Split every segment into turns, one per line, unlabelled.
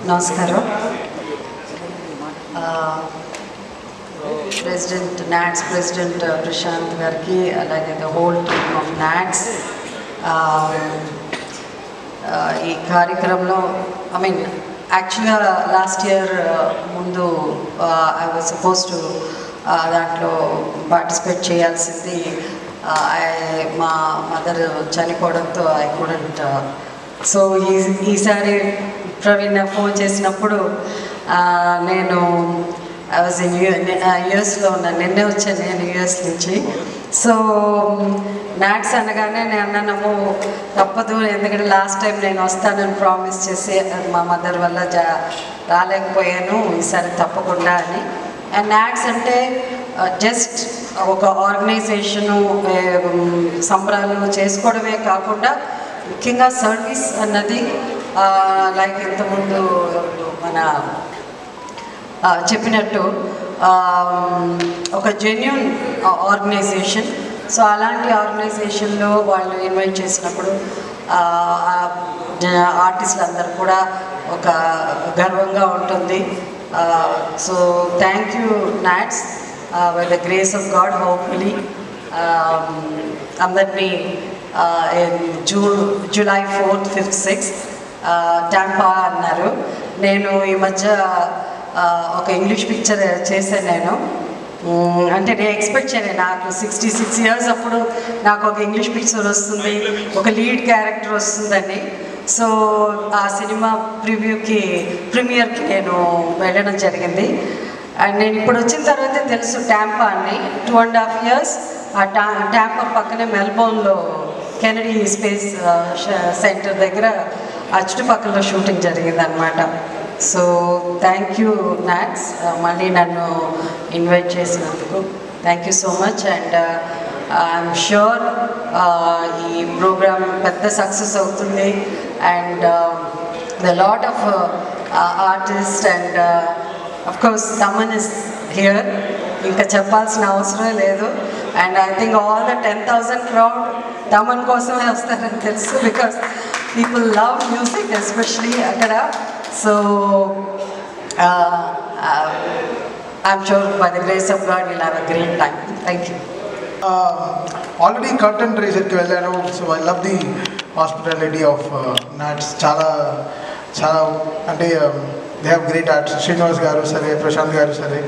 నమస్కారం. President NATS president Prashant గారికి, అలాగే the whole team of NATS ఈ కార్యక్రమంలో యాక్చువల్గా లాస్ట్ ఇయర్ ముందు ఐ వాజ్ సపోజ్ టు దాంట్లో పార్టిసిపేట్ చేయాల్సింది. మా మదర్ చనిపోవడంతో ఐ కుడెంట్. సో ఈసారి ప్రవీణ్ ఫోన్ చేసినప్పుడు నేను ఐ వాజ్ ఇన్ యూఎస్లో ఉన్నాను. నిన్నే వచ్చాను నేను యూఎస్ నుంచి. సో నాట్స్ అనగానే నేను అన్నాను తప్పదు, ఎందుకంటే లాస్ట్ టైం నేను వస్తానని ప్రామిస్ చేసి మా మదర్ వల్ల రాలేకపోయాను, ఈసారి తప్పకుండా అని. అండ్ నాట్స్ అంటే జస్ట్ ఒక ఆర్గనైజేషను సంబరాలు చేసుకోవడమే కాకుండా ముఖ్యంగా సర్వీస్ అన్నది లైక్ ఇంతకుముందు మన చెప్పినట్టు ఒక జెన్యూన్ ఆర్గనైజేషన్. సో అలాంటి ఆర్గనైజేషన్లో వాళ్ళు ఇన్వైట్ చేసినప్పుడు ఆర్టిస్టులు అందరూ కూడా ఒక గర్వంగా ఉంటుంది. So thank you NATS. By the grace of God hopefully అందరినీ July 4th, 5th, 6th Tampa అన్నారు. నేను ఈ మధ్య ఒక ఇంగ్లీష్ పిక్చర్ చేశాను. నేను ఎక్స్పెక్ట్ చేయలేదు, నాకు 66 years అప్పుడు నాకు ఒక ఇంగ్లీష్ పిక్చర్ వస్తుంది, ఒక లీడ్ క్యారెక్టర్ వస్తుందని. సో ఆ సినిమా ప్రీమియర్కి నేను వెళ్ళడం జరిగింది. అండ్ నేను ఇప్పుడు వచ్చిన తర్వాతే తెలుసు టాంపా అని. 2.5 years ఆ టాంపా పక్కనే మెల్బోర్న్లో కెనడీ స్పేస్ సెంటర్ దగ్గర ఆ చుట్టుపక్కల షూటింగ్ జరిగిందనమాట. సో థ్యాంక్ యూ నాట్స్, మళ్ళీ నన్ను ఇన్వైట్ చేసినందుకు thank you so much. And I'm sure ఈ ప్రోగ్రామ్ పెద్ద సక్సెస్ అవుతుంది. And the lot of artist and of course Thaman is here, ఇంకా చెప్పాల్సిన అవసరం లేదు. And I think all the 10,000 crowd Thaman కోసమే వస్తారని తెలుసు, because people love music especially అక్కడ. So I'm sure by the grace of God will have a great time. Thank you.
Already curtain రైజర్కి వెళ్ళాను. So I love the hospitality of NATS. చాలా చాలా అంటే they have great arts. Srinivas గారు సరే, ప్రశాంత్ గారు సరే,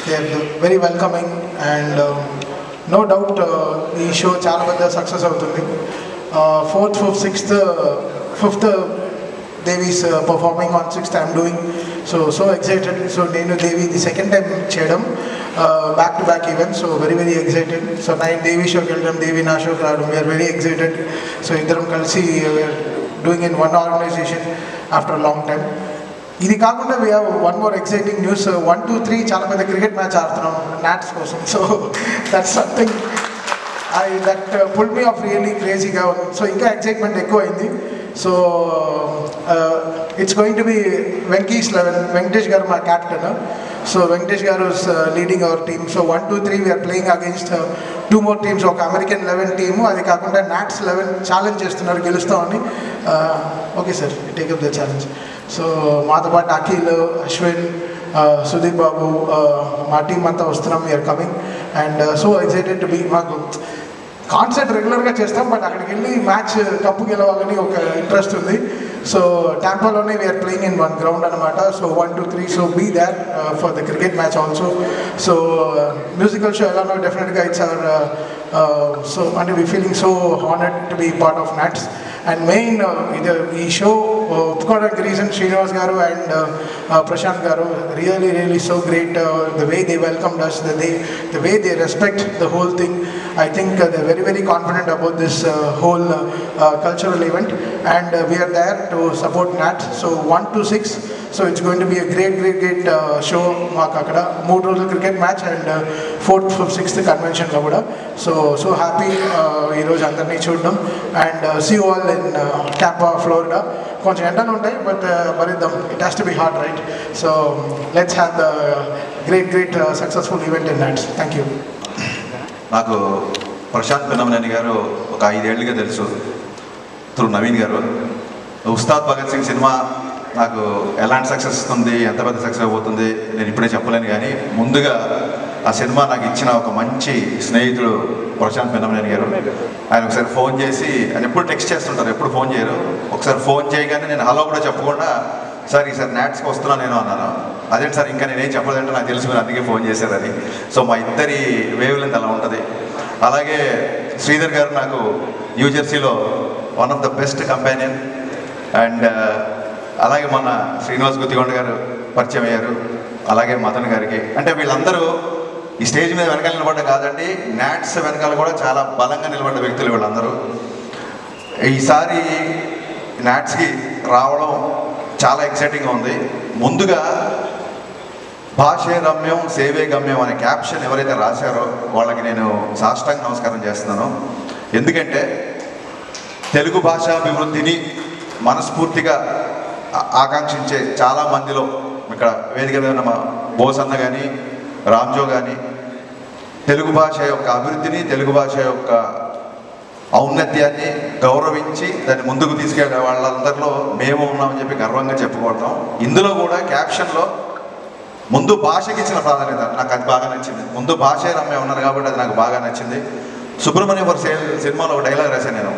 they are very welcoming. And no doubt ఈ షో చాలా పెద్ద సక్సెస్ అవుతుంది. 4th, 5th, 6th, 5th Devi's performing on 6th I'm doing. So excited. So నేను దేవి ది సెకండ్ టైం చేయడం, back to back event. So very excited. So 9 దేవి షోకి వెళ్ళడం, దేవి నా షోకి రావడం, వీఆర్ వెరీ ఎక్సైటెడ్. సో ఇద్దరం కలిసి we are doing in one organisation after a long time. ఇది కాకుండా we have one more exciting news. 1, 2, 3 చాలా పెద్ద క్రికెట్ మ్యాచ్ ఆడుతున్నాం నాట్స్ కోసం. So that's something that pull me of really క్రేజీగా ఉంది. సో ఇంకా ఎక్సైట్మెంట్ ఎక్కువ అయింది. So it's going to be Venky's 11. Venkatesh గారు మా క్యాప్టెన్. సో వెంకటేష్ గారు is leading our team. So 1, 2, 3 we are playing against 2 more teams. ఒక అమెరికన్ 11 టీము, అది కాకుండా నాట్స్ 11 ఛాలెంజ్ చేస్తున్నారు గెలుస్తామని. Okay sir, take up the challenge. So మాతో పాటు అఖిల్, అశ్విన్, సుదీప్ బాబు, మా టీం అంతా వస్తున్నాం. We are coming and so excited to be. మాకు కాన్సర్ట్ రెగ్యులర్గా చేస్తాం, బట్ అక్కడికి వెళ్ళి మ్యాచ్ కప్పు గెలవాలని ఒక ఇంట్రెస్ట్ ఉంది. సో టాంపాలోనే we're playing in one ground అనమాట. So 1, 2, 3 so be there for the cricket match also. So musical show ఎలానో డెఫినెట్గా ఇట్స్ అవర్ సో అంటే we feeling so honoured to be part of NATS. And main ఇది ఈ show ఒప్పుకోవడానికి reason Srinivas గారు and Prashanth గారు. Really so great the way they welcomed us, the way they respect the whole thing. I think they're very confident about this whole cultural event, and we are there to support NAT. So 1 to 6, so it's going to be a great show. మాకు అక్కడ 3 రోజుల cricket match and 4th, 5th, 6th కన్వెన్షన్లో కూడా. So happy ఈరోజు అందరినీ చూడడం. And see you all in Tampa, Florida. కొంచెం ఎండలు ఉంటాయి, బట్ భరిద్దాం. It has to be hot, right? So let's have the great successful event in NATS. Thank you.
నాకు ప్రశాంత్ పిన్నమనేని గారు ఒక 5 ఏళ్ళుగా తెలుసు త్రూ నవీన్ గారు. ఉస్తాద్ భగత్ సింగ్ సినిమా నాకు ఎలాంటి సక్సెస్ వస్తుంది, ఎంత పెద్ద సక్సెస్ అయిపోతుంది నేను ఇప్పుడే చెప్పలేను. కానీ ముందుగా ఆ సినిమా నాకు ఇచ్చిన ఒక మంచి స్నేహితుడు ప్రశాంత్ పిన్నమనేని గారు. ఆయన ఒకసారి ఫోన్ చేసి, ఆయన ఎప్పుడు టెక్స్ట్ చేస్తుంటారు, ఎప్పుడు ఫోన్ చేయరు. ఒకసారి ఫోన్ చేయగానే నేను హలో కూడా చెప్పకుండా, సార్ ఈసారి నాట్స్కి వస్తున్నాను నేను అన్నాను. అదేంటి సార్ ఇంకా నేనేం చెప్పలేదంటే నాకు తెలుసు మీరు అందుకే ఫోన్ చేశారని. సో మా ఇద్దరి వేవ్ లెంత్ అలా ఉంటుంది. అలాగే శ్రీధర్ గారు నాకు న్యూజెర్సీలో one of the best companion. And అలాగే మొన్న శ్రీనివాస్ గుత్తిగొండ గారు పరిచయం అయ్యారు. అలాగే మదన్ గారికి. అంటే వీళ్ళందరూ ఈ స్టేజ్ మీద వెనకాల నిలబడ్డ కాదండి, నాట్స్ వెనకాల కూడా చాలా బలంగా నిలబడ్డ వ్యక్తులు వీళ్ళందరూ. ఈసారి నాట్స్కి రావడం చాలా ఎక్సైటింగ్గా ఉంది. ముందుగా భాషే రమ్యం సేవే గమ్యం అనే క్యాప్షన్ ఎవరైతే రాశారో వాళ్ళకి నేను సాష్టాంగ నమస్కారం చేస్తున్నాను. ఎందుకంటే తెలుగు భాషాభివృద్ధిని మనస్ఫూర్తిగా ఆకాంక్షించే చాలామందిలో ఇక్కడ వేదిక మీద ఉన్న బోసన్న కానీ రామ్జో కానీ తెలుగు భాష యొక్క అభివృద్ధిని, తెలుగు భాష యొక్క ఔన్నత్యాన్ని గౌరవించి దాన్ని ముందుకు తీసుకెళ్ళే వాళ్ళందరిలో మేము ఉన్నామని చెప్పి గర్వంగా చెప్పుకోవడం. ఇందులో కూడా క్యాప్షన్లో ముందు భాషకి ఇచ్చిన ప్రాధాన్యత నాకు అది బాగా నచ్చింది. ముందు భాషే రమ్య ఉన్నారు కాబట్టి అది నాకు బాగా నచ్చింది. సుబ్రహ్మణ్యం ఫర్ సేల్ సినిమాలో ఒక డైలాగ్ రాశాను నేను.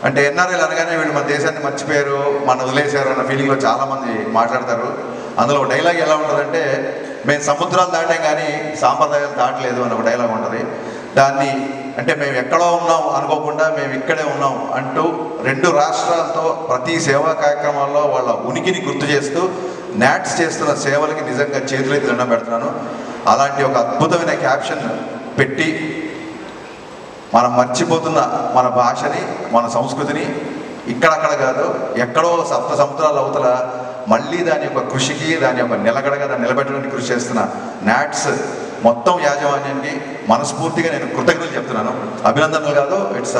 అంటే ఎన్ఆర్ఐలు అనగానే వీళ్ళు మన దేశాన్ని మర్చిపోయారు, మన వదిలేశారు అన్న ఫీలింగ్లో చాలామంది మాట్లాడతారు. అందులో ఒక డైలాగ్ ఎలా ఉంటుందంటే, మేము సముద్రాలు దాటాం కానీ సాంప్రదాయాలు దాటలేదు అని ఒక డైలాగ్ ఉంటుంది. దాన్ని అంటే మేము ఎక్కడో ఉన్నాం అనుకోకుండా మేము ఇక్కడే ఉన్నాం అంటూ 2 రాష్ట్రాలతో ప్రతి సేవా కార్యక్రమాల్లో వాళ్ళ ఉనికిని గుర్తు చేస్తూ నాట్స్ చేస్తున్న సేవలకి నిజంగా చేతులెత్తి దండం పెడుతున్నాను. అలాంటి ఒక అద్భుతమైన క్యాప్షన్ పెట్టి మనం మర్చిపోతున్న మన భాషని, మన సంస్కృతిని ఇక్కడక్కడ కాదు ఎక్కడో 7 సముద్రాల అవతల మళ్ళీ దాని యొక్క కృషికి, దాని యొక్క నిలకడగా దాన్ని నిలబెట్టడానికి కృషి చేస్తున్న నాట్స్ మొత్తం యాజమాన్యాన్ని మనస్ఫూర్తిగా నేను కృతజ్ఞతలు చెప్తున్నాను. అభినందనలు కాదు, it's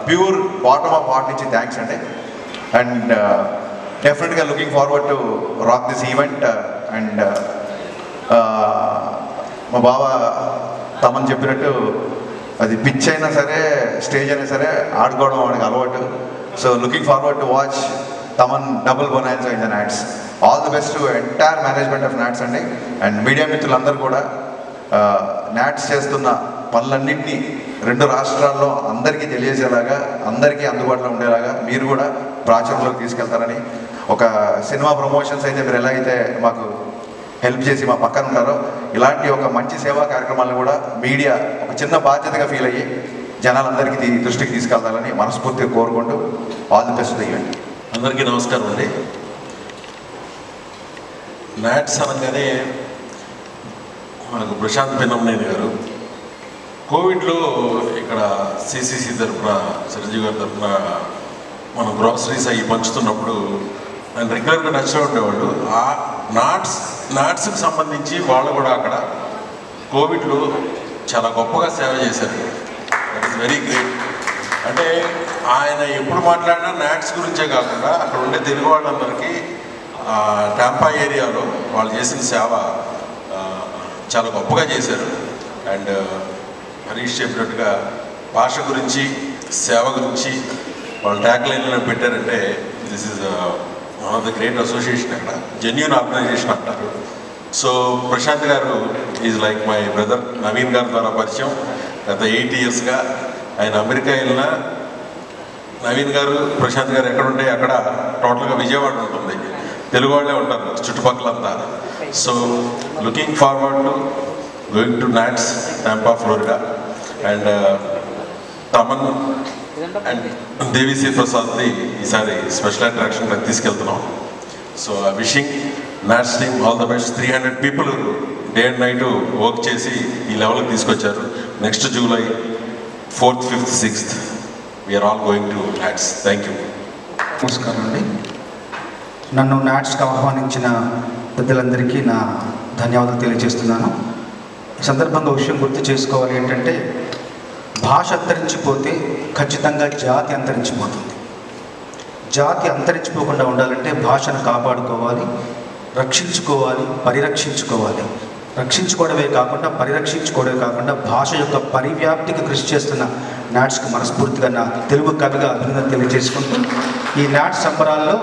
pure bottom of heart నుంచి థ్యాంక్స్ అండి. అండ్ డెఫినెట్గా looking forward to rock this event. And మా బావ తమన్ చెప్పినట్టు అది పిచ్ అయినా సరే స్టేజ్ అయినా సరే ఆడుకోవడం వాడికి అలవాటు. So looking forward to watch Thaman double bonanza in the NATS. All the best to entire management of NATS అండి. అండ్ మీడియా మిత్రులందరూ కూడా నాట్స్ చేస్తున్న పనులన్నింటినీ 2 రాష్ట్రాల్లో అందరికీ తెలియజేలాగా, అందరికీ అందుబాటులో ఉండేలాగా మీరు కూడా ప్రాచుర్యంలోకి తీసుకెళ్తారని, ఒక సినిమా ప్రమోషన్స్ అయితే మీరు ఎలా అయితే మాకు హెల్ప్ చేసి మా పక్కన ఉన్నారో ఇలాంటి ఒక మంచి సేవా కార్యక్రమాలను కూడా మీడియా ఒక చిన్న బాధ్యతగా ఫీల్ అయ్యి జనాలందరికీ దృష్టికి తీసుకెళ్తారని మనస్ఫూర్తిగా కోరుకుంటూ ఆల్ ది బెస్ట్ ఈవెంట్.
అందరికీ నమస్కారం అండి. నాట్స్ అనగానే మనకు ప్రశాంత్ పిన్నమనేని గారు కోవిడ్లో ఇక్కడ సిసిసి తరఫున, చిరంజీవి గారి తరఫున మనం గ్రాసరీస్ అవి పంచుతున్నప్పుడు ఆయన రెగ్యులర్గా నచ్చిన ఉండేవాళ్ళు. ఆ నాట్స్కి సంబంధించి వాళ్ళు కూడా అక్కడ కోవిడ్లో చాలా గొప్పగా సేవ చేశారు. That is very great. అంటే ఆయన ఎప్పుడు మాట్లాడినా నాట్స్ గురించే కాకుండా అక్కడ ఉండే తెలుగు వాళ్ళందరికీ టాంపా ఏరియాలో వాళ్ళు చేసిన సేవ చాలా గొప్పగా చేశారు. అండ్ హరీష్ చెప్పినట్టుగా భాష గురించి, సేవ గురించి వాళ్ళు ట్యాగ్ లైన్లో పెట్టారంటే this is one of the great association. అక్కడ జెన్యూన్ ఆర్గనైజేషన్ అంటారు. సో ప్రశాంత్ గారు is like my brother. Naveen గారి ద్వారా పరిచయం గత 8 ఇయర్స్గా. ఆయన అమెరికా వెళ్ళినా నవీన్ గారు, ప్రశాంత్ గారు ఎక్కడుంటే అక్కడ టోటల్గా విజయవాడ ఉంటుంది, తెలుగు వాళ్ళే ఉంటారు చుట్టుపక్కలంతా. So looking forward to going to NATS Tampa Florida. And Thaman and Devisri ప్రసాద్ని ఈసారి స్పెషల్ అట్రాక్షన్గా తీసుకెళ్తున్నాం. So wishing NATS team all the best. 300 people day and night work చేసి ఈ లెవెల్కి తీసుకొచ్చారు. Next July 4th, 5th, 6th we're all going to NATS. Thank you.
నమస్కారం అండి. నన్ను నాట్స్కి ఆహ్వానించిన పెద్దలందరికీ నా ధన్యవాదాలు తెలియజేస్తున్నాను. ఈ సందర్భంగా విషయం గుర్తు చేసుకోవాలి ఏంటంటే, భాష అంతరించిపోతే ఖచ్చితంగా జాతి అంతరించిపోతుంది. జాతి అంతరించిపోకుండా ఉండాలంటే భాషను కాపాడుకోవాలి, రక్షించుకోవాలి, పరిరక్షించుకోవాలి. రక్షించుకోవడమే కాకుండా, పరిరక్షించుకోవడమే కాకుండా భాష యొక్క పరివ్యాప్తికి కృషి చేస్తున్న నాట్స్కి మనస్ఫూర్తిగా నా తెలుగు కవిగా అభినందన తెలియజేసుకుంటూ, ఈ నాట్స్ సంబరాల్లో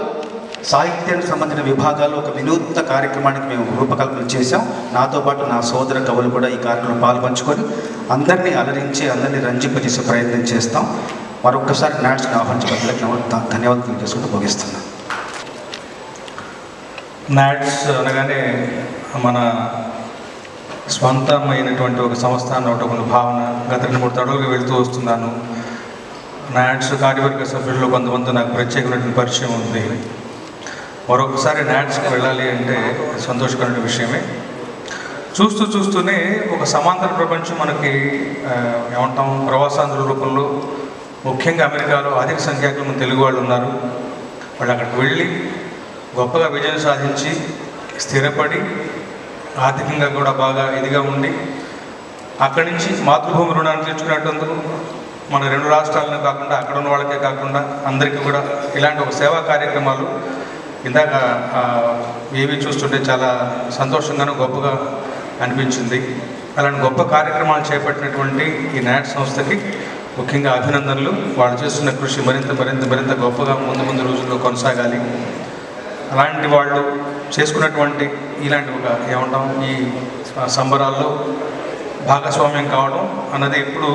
సాహిత్యానికి సంబంధించిన విభాగాల్లో ఒక వినూత్న కార్యక్రమానికి మేము రూపకల్పన చేశాం. నాతో పాటు నా సోదర కవులు కూడా ఈ కార్యక్రమంలో పాల్పంచుకొని అందరినీ అలరించి అందరినీ రంజింపజేసే ప్రయత్నం చేస్తాం. మరొకసారి నాట్స్ని ఆహ్వానించబడ్డలకు ధన్యవాదాలు తెలియజేసుకుంటూ ముగిస్తున్నాను.
నాట్స్ అనగానే మన స్వంతమైనటువంటి ఒక సంస్థ అన్న ఒక భావన గత 2-3 అడుగులుగా వెళ్తూ వస్తున్నాను. నాట్స్ కార్యవర్గ సభ్యుల్లో కొంతమంది నాకు ప్రత్యేకమైనటువంటి పరిచయం ఉంది. మరొకసారి నాట్స్కి వెళ్ళాలి అంటే సంతోషకరమైన విషయమే. చూస్తూనే ఒక సమాంతర ప్రపంచం మనకి ఏమంటాం ప్రవాసాంధ్రుల రూపంలో ముఖ్యంగా అమెరికాలో అధిక సంఖ్యాకులు మన తెలుగు వాళ్ళు ఉన్నారు. వాళ్ళు అక్కడికి వెళ్ళి గొప్పగా విజయం సాధించి స్థిరపడి ఆర్థికంగా కూడా బాగా ఇదిగా ఉండి అక్కడి నుంచి మాతృభూమి రుణాన్ని తీర్చుకునేటందుకు మన 2 రాష్ట్రాలను కాకుండా అక్కడ ఉన్న వాళ్ళకే కాకుండా అందరికీ కూడా ఇలాంటి ఒక సేవా కార్యక్రమాలు ఇందాక ఏవి చూస్తుంటే చాలా సంతోషంగానూ గొప్పగా అనిపించింది. అలాంటి గొప్ప కార్యక్రమాలు చేపట్టినటువంటి ఈ నాట్ సంస్థకి ముఖ్యంగా అభినందనలు. వాళ్ళు చేస్తున్న కృషి మరింత గొప్పగా ముందు రోజుల్లో కొనసాగాలి. అలాంటి వాళ్ళు చేసుకున్నటువంటి ఇలాంటి ఒక ఏమంటాం ఈ సంబరాల్లో భాగస్వామ్యం కావడం అన్నది ఎప్పుడు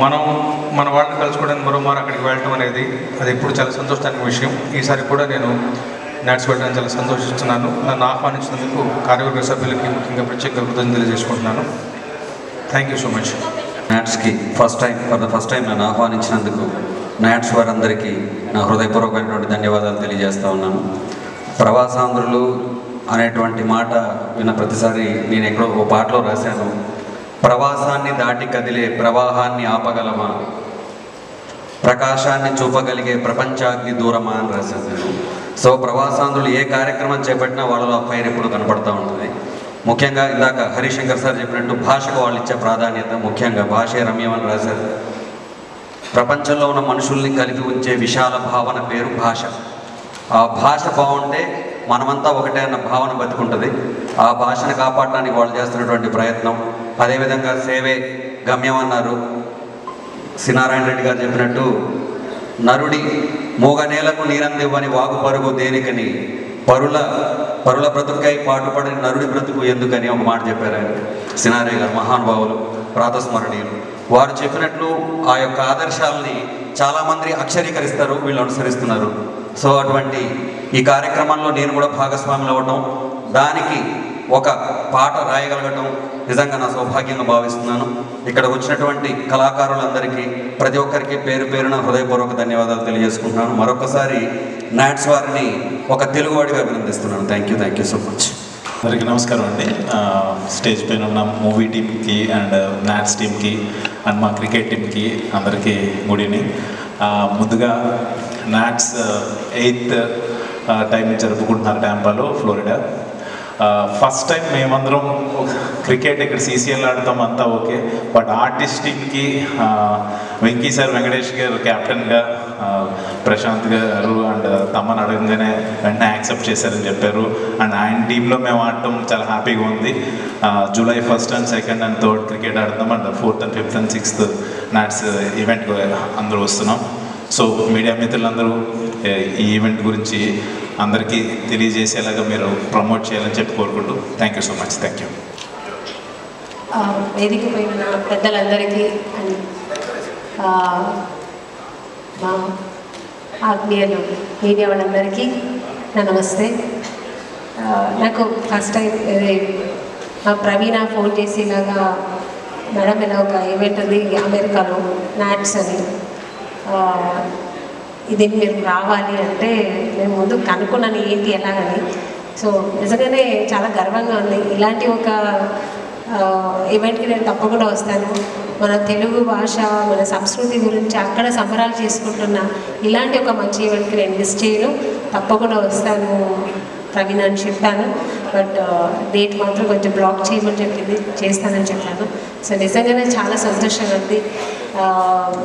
మన వాళ్ళని కలుసుకోవడానికి మరోమారు అక్కడికి వెళ్ళటం అనేది అది ఎప్పుడు చాలా సంతోషానికి విషయం. ఈసారి కూడా నేను నాట్స్ వెళ్ళడానికి చాలా సంతోషిస్తున్నాను. నన్ను ఆహ్వానించినందుకు కార్యవర్గ సభ్యులకి ముఖ్యంగా ప్రత్యేక కృతజ్ఞతలు తెలియజేసుకుంటున్నాను. Thank you so much.
నాట్స్కి ఫర్ ద ఫస్ట్ టైం నన్ను ఆహ్వానించినందుకు నాట్స్ వారందరికీ నా హృదయపూర్వకమైనటువంటి ధన్యవాదాలు తెలియజేస్తూ ఉన్నాను. ప్రవాసాంధ్రులు అనేటువంటి మాట విన్న ప్రతిసారి నేను ఎక్కడో ఒక పాటలో రాశాను, ప్రవాసాన్ని దాటి కదిలే ప్రవాహాన్ని ఆపగలమా, ప్రకాశాన్ని చూపగలిగే ప్రపంచాగ్ని దూరమా అని రాశాను నేను. సో ప్రవాసాంధ్రులు ఏ కార్యక్రమం చేపట్టినా వాళ్ళలో ఆ ఫైర్ ఎప్పుడు కనపడుతూ ఉంటుంది. ముఖ్యంగా ఇందాక హరిశంకర్ సార్ చెప్పినట్టు భాషకు వాళ్ళు ఇచ్చే ప్రాధాన్యత, ముఖ్యంగా భాషే రమ్యం అని రాశారు. ప్రపంచంలో ఉన్న మనుషుల్ని కలిపి ఉంచే విశాల భావన పేరు భాష. ఆ భాష బాగుంటే మనమంతా ఒకటే అన్న భావన బతుకుంటుంది. ఆ భాషను కాపాడడానికి వాళ్ళు చేస్తున్నటువంటి ప్రయత్నం, అదేవిధంగా సేవే గమ్యం అన్నారు. సినారాయణ రెడ్డి గారు చెప్పినట్టు నరుడి మూగ నేలకు నీరందివ్వని వాగు పరుగు దేనికని, పరుల బ్రతుకై పాటుపడిన నరుడి బ్రతుకు ఎందుకని ఒక మాట చెప్పారు ఆయన సినారే గారు, మహానుభావులు, ప్రాతస్మరణీయులు. వారు చెప్పినట్లు ఆ యొక్క ఆదర్శాలని చాలామంది అక్షరీకరిస్తారు, వీళ్ళు అనుసరిస్తున్నారు. సో అటువంటి ఈ కార్యక్రమంలో నేను కూడా భాగస్వాములు అవ్వటం, దానికి ఒక పాట రాయగలగటం నిజంగా నా సౌభాగ్యంగా భావిస్తున్నాను. ఇక్కడ వచ్చినటువంటి కళాకారులందరికీ ప్రతి ఒక్కరికి పేరున హృదయపూర్వక ధన్యవాదాలు తెలియజేసుకుంటున్నాను. మరొకసారి నాట్స్ వారిని ఒక తెలుగువాడిగా అభినందిస్తున్నాను. Thank you so much.
అందరికీ నమస్కారం అండి. స్టేజ్ పైన ఉన్న మూవీ టీమ్కి అండ్ నాట్స్ టీమ్కి అండ్ మా క్రికెట్ టీమ్కి అందరికీ గుడ్ ఈవినింగ్. ముందుగా నాట్స్ 8th టైం జరుపుకుంటున్నారు టాంపాలో, ఫ్లోరిడా. ఫస్ట్ టైం మేమందరం క్రికెట్ ఇక్కడ CCL ఆడతాం, అంతా ఓకే. బట్ ఆర్టిస్ట్ టీమ్కి వెంకీ సార్, వెంకటేష్ గారు కెప్టెన్గా, ప్రశాంత్ గారు అండ్ తమ్మని అడగంగానే వెంటనే యాక్సెప్ట్ చేశారని చెప్పారు. అండ్ ఆయన టీంలో మేము ఆడటం చాలా హ్యాపీగా ఉంది. July 1st and 2nd and 3rd cricket ఆడతాం. And 4th and 5th and 6th NATS ఈవెంట్కి అందరూ వస్తున్నాం. సో మీడియా మిత్రులందరూ ఈ ఈవెంట్ గురించి అందరికీ తెలియజేసేలాగా మీరు ప్రమోట్ చేయాలని చెప్పి కోరుకుంటూ thank you so much. Thank you.
వేదిక పైన పెద్దలందరికీ అండ్ మా ఆత్మీయులు మీడియా వాళ్ళందరికీ నా నమస్తే. నాకు ఫస్ట్ టైం మా ప్రవీణ ఫోన్ చేసి ఇలాగా మేడం ఇలా ఒక ఈవెంట్ ఉంది అమెరికాలో నాట్స్ అని, ఇది మీరు రావాలి అంటే నేను ముందు కనుక్కున్నాను ఏంటి ఎలాగని. సో నిజంగానే చాలా గర్వంగా ఉంది. ఇలాంటి ఒక ఈవెంట్కి నేను తప్పకుండా వస్తాను. మన తెలుగు భాష, మన సంస్కృతి గురించి అక్కడ సంబరాలు చేసుకుంటున్న ఇలాంటి ఒక మంచి ఈవెంట్కి నేను మిస్ చేయను, తప్పకుండా వస్తాను ప్రవీణ అని చెప్పాను. బట్ డేట్ మాత్రం కొంచెం బ్లాక్ చేయమని చెప్పింది, చేస్తానని చెప్పాను. సో నిజంగానే చాలా సంతోషంగా ఉంది.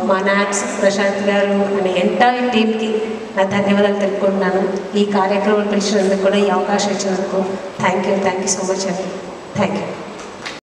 మా నాట్స్ ప్రశాంత్ గారు అనే ఎంటైర్ టీమ్కి నా ధన్యవాదాలు తెలుపుకుంటున్నాను. ఈ కార్యక్రమం పిలిచినందుకు కూడా, ఈ అవకాశం ఇచ్చినందుకు థ్యాంక్ యూ సో మచ్ అండి. Thank you.